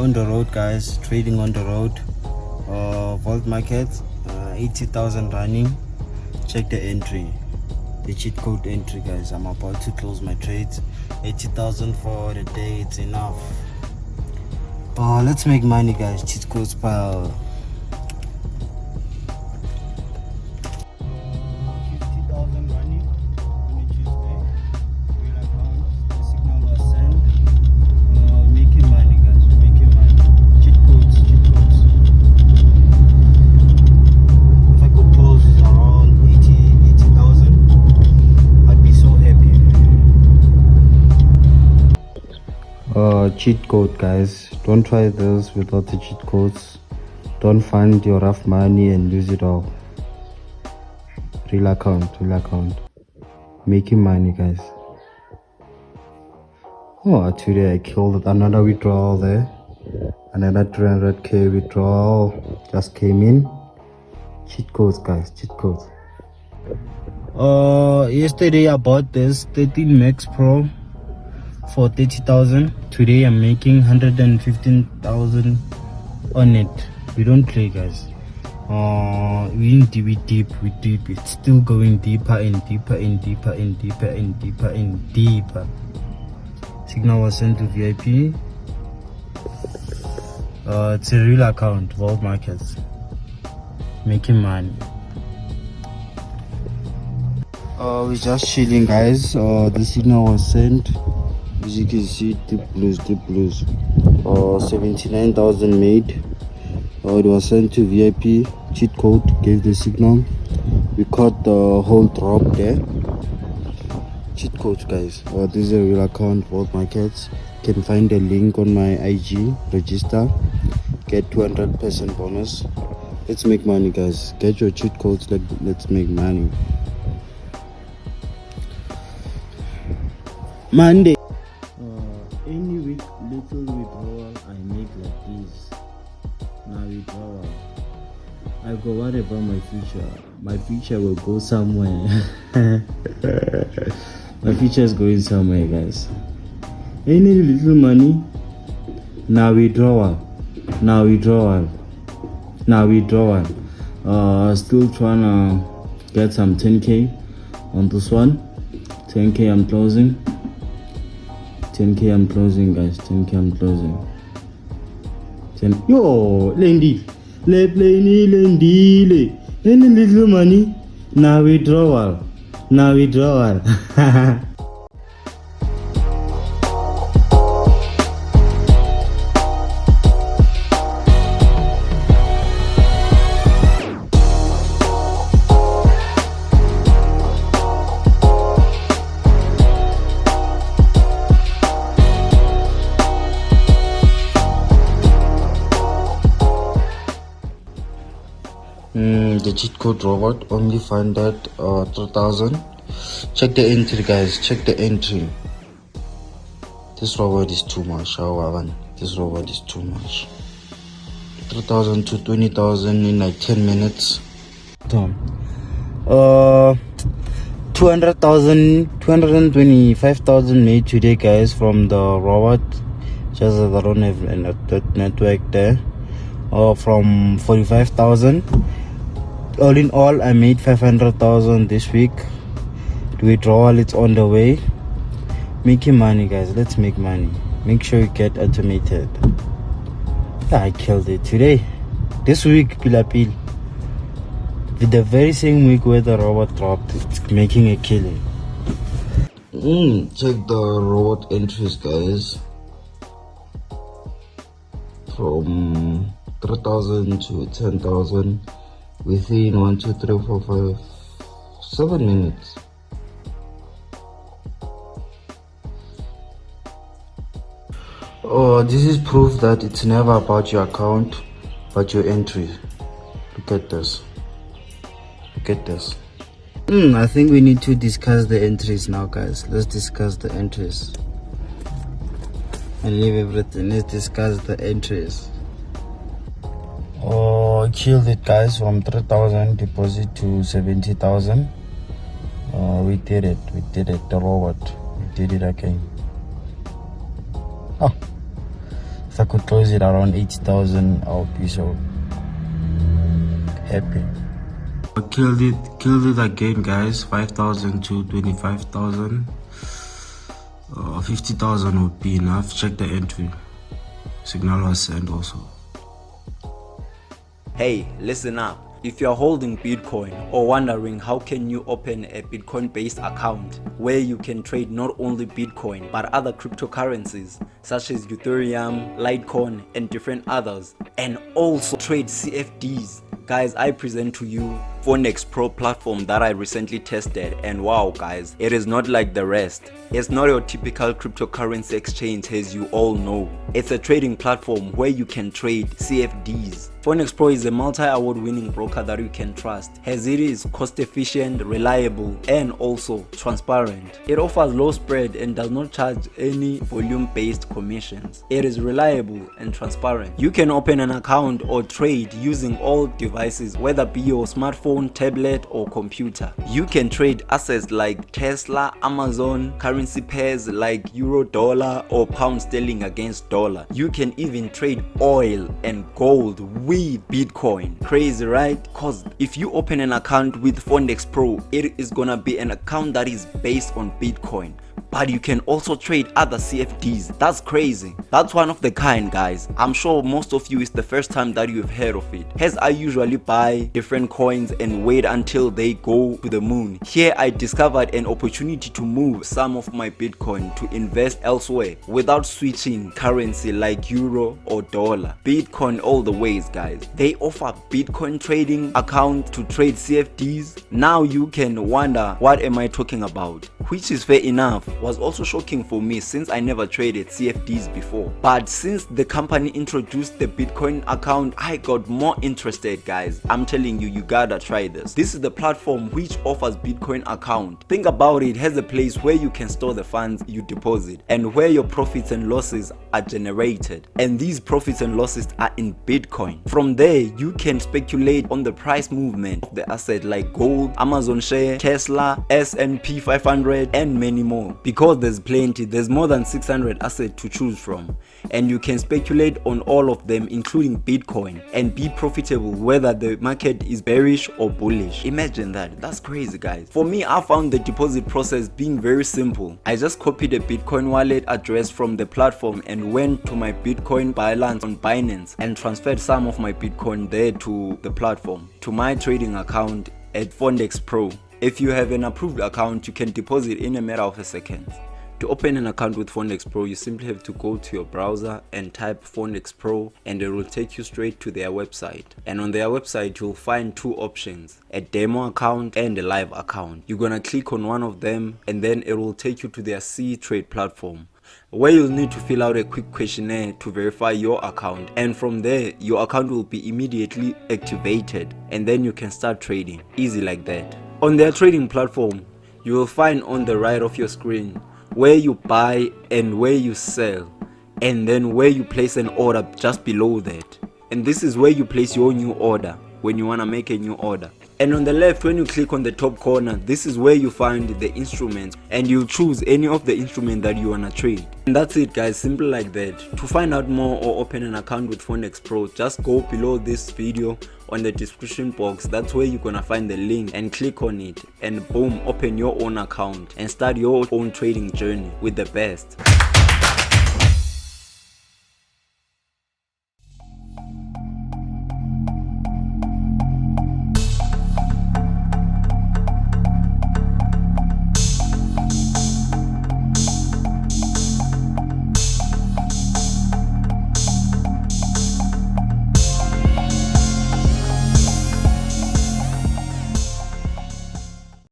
on the road, guys, trading on the road. Vault market, 80,000 running. Check the entry, the cheat code entry, guys. I'm about to close my trades. 80,000 for the day, it's enough. Let's make money, guys. Cheat codes pile. 50,000 running on a Tuesday. Real account. The signal was sent. Making money, guys. Making money. Cheat codes, cheat codes. If I could close around 80,000, I'd be so happy. Cheat code, guys. Don't try this without the cheat codes. Don't find your rough money and lose it all. Real account, real account. Making money, guys. Today I killed another withdrawal there. Another 300k withdrawal just came in. Cheat codes, guys, cheat codes. Yesterday I bought this 13 Max Pro for 30,000. Today I'm making 115,000 on it. We don't play, guys. We deep. It's still going deeper and deeper and deeper and deeper and deeper and deeper. Signal was sent to VIP. It's a real account, Vault Markets. Making money. We're just chilling, guys. The signal was sent. As you can see, deep blues. 79,000 made. It was sent to VIP. Cheat code gave the signal. We caught the whole drop there. Cheat codes, guys. This is a real account, Vault Markets. You can find the link on my IG. Register. Get 200% bonus. Let's make money, guys. Get your cheat codes. Let's make money. Monday. Any week, little withdrawal I make like this. Now withdrawal. I go, what about my future? My future will go somewhere. My future is going somewhere, guys. Any little money. Now withdrawal. Still trying to get some 10k on this one. 10k I'm closing. 10k I'm closing, guys. 10k I'm closing. 10. Yo, Lendi. Lendi. Any little money. Now withdrawal. The cheat code robot only find that 3,000. Check the entry, guys. Check the entry. This robot is too much. This robot is too much. 3,000 to 20,000 in like 10 minutes. 200,000, 225,000 made today, guys, from the robot. Just that I don't have a network there. From 45,000. All in all, I made 500,000 this week. The withdrawal, it's on the way. Making money, guys. Let's make money. Make sure you get automated. I killed it today. This week, Pila. The very same week where the robot dropped, it's making a killing. Check the robot entries, guys. From 3,000 to 10,000 within 1, 2, 3, 4, 5, 7 minutes. This is proof that it's never about your account but your entries. Look at this. I think we need to discuss the entries now, guys. Let's discuss the entries and leave everything. Let's discuss the entries. Killed it, guys, from 3,000 deposit to 70,000. We did it, the robot. We did it again. If I could close it around 80,000, I would be so happy. I killed it again, guys. 5,000 to 25,000. 50,000 would be enough. Check the entry. Signal was sent also. Hey, listen up. If you're holding Bitcoin or wondering how can you open a Bitcoin based account where you can trade not only Bitcoin but other cryptocurrencies such as Ethereum, Litecoin and different others, and also trade CFDs, guys, I present to you Forex Pro platform that I recently tested, and wow guys, it is not like the rest. It's not your typical cryptocurrency exchange as you all know. It's a trading platform where you can trade CFDs. Forex Pro is a multi-award winning broker that you can trust, as it is cost efficient, reliable and also transparent. It offers low spread and does not charge any volume based commissions. It is reliable and transparent. You can open an account or trade using all devices, whether be your smartphone, tablet or computer. You can trade assets like Tesla, Amazon, currency pairs like euro dollar or pound sterling against dollar. You can even trade oil and gold with Bitcoin. Crazy, right? Cause if you open an account with Forex Pro, it is gonna be an account that is based on Bitcoin, but you can also trade other CFDs. That's crazy. That's one of the kind, guys. I'm sure most of you is the first time that you've heard of it, as I usually buy different coins and wait until they go to the moon. Here I discovered an opportunity to move some of my Bitcoin to invest elsewhere without switching currency like euro or dollar. Bitcoin all the ways, guys. They offer Bitcoin trading account to trade CFDs. Now you can wonder, what am I talking about? Which is fair enough. Was also shocking for me since I never traded CFDs before. But since the company introduced the Bitcoin account, I got more interested, guys. I'm telling you, you gotta try this. This is the platform which offers Bitcoin account. Think about it, has a place where you can store the funds you deposit and where your profits and losses are generated. And these profits and losses are in Bitcoin. From there, you can speculate on the price movement of the asset like gold, Amazon share, Tesla, S&P 500 and many more. Because there's plenty, there's more than 600 assets to choose from, and you can speculate on all of them including Bitcoin and be profitable whether the market is bearish or bullish. Imagine that. That's crazy, guys. For me, I found the deposit process being very simple. I just copied a Bitcoin wallet address from the platform and went to my Bitcoin balance on Binance and transferred some of my Bitcoin there to the platform, to my trading account at Forex Pro. If you have an approved account, you can deposit in a matter of a second. To open an account with Forex Pro, you simply have to go to your browser and type Forex Pro, and it will take you straight to their website. And on their website, you'll find two options: a demo account and a live account. You're gonna click on one of them and then it will take you to their C Trade platform, where you'll need to fill out a quick questionnaire to verify your account, and from there your account will be immediately activated and then you can start trading. Easy like that. On their trading platform, you will find on the right of your screen where you buy and where you sell, and then where you place an order just below that. And this is where you place your new order when you want to make a new order. And on the left, when you click on the top corner, this is where you find the instruments, and you choose any of the instruments that you want to trade. And that's it, guys. Simple like that. To find out more or open an account with Forex Pro, just go below this video on the description box. That's where you're gonna find the link and click on it, and boom, open your own account and start your own trading journey with the best.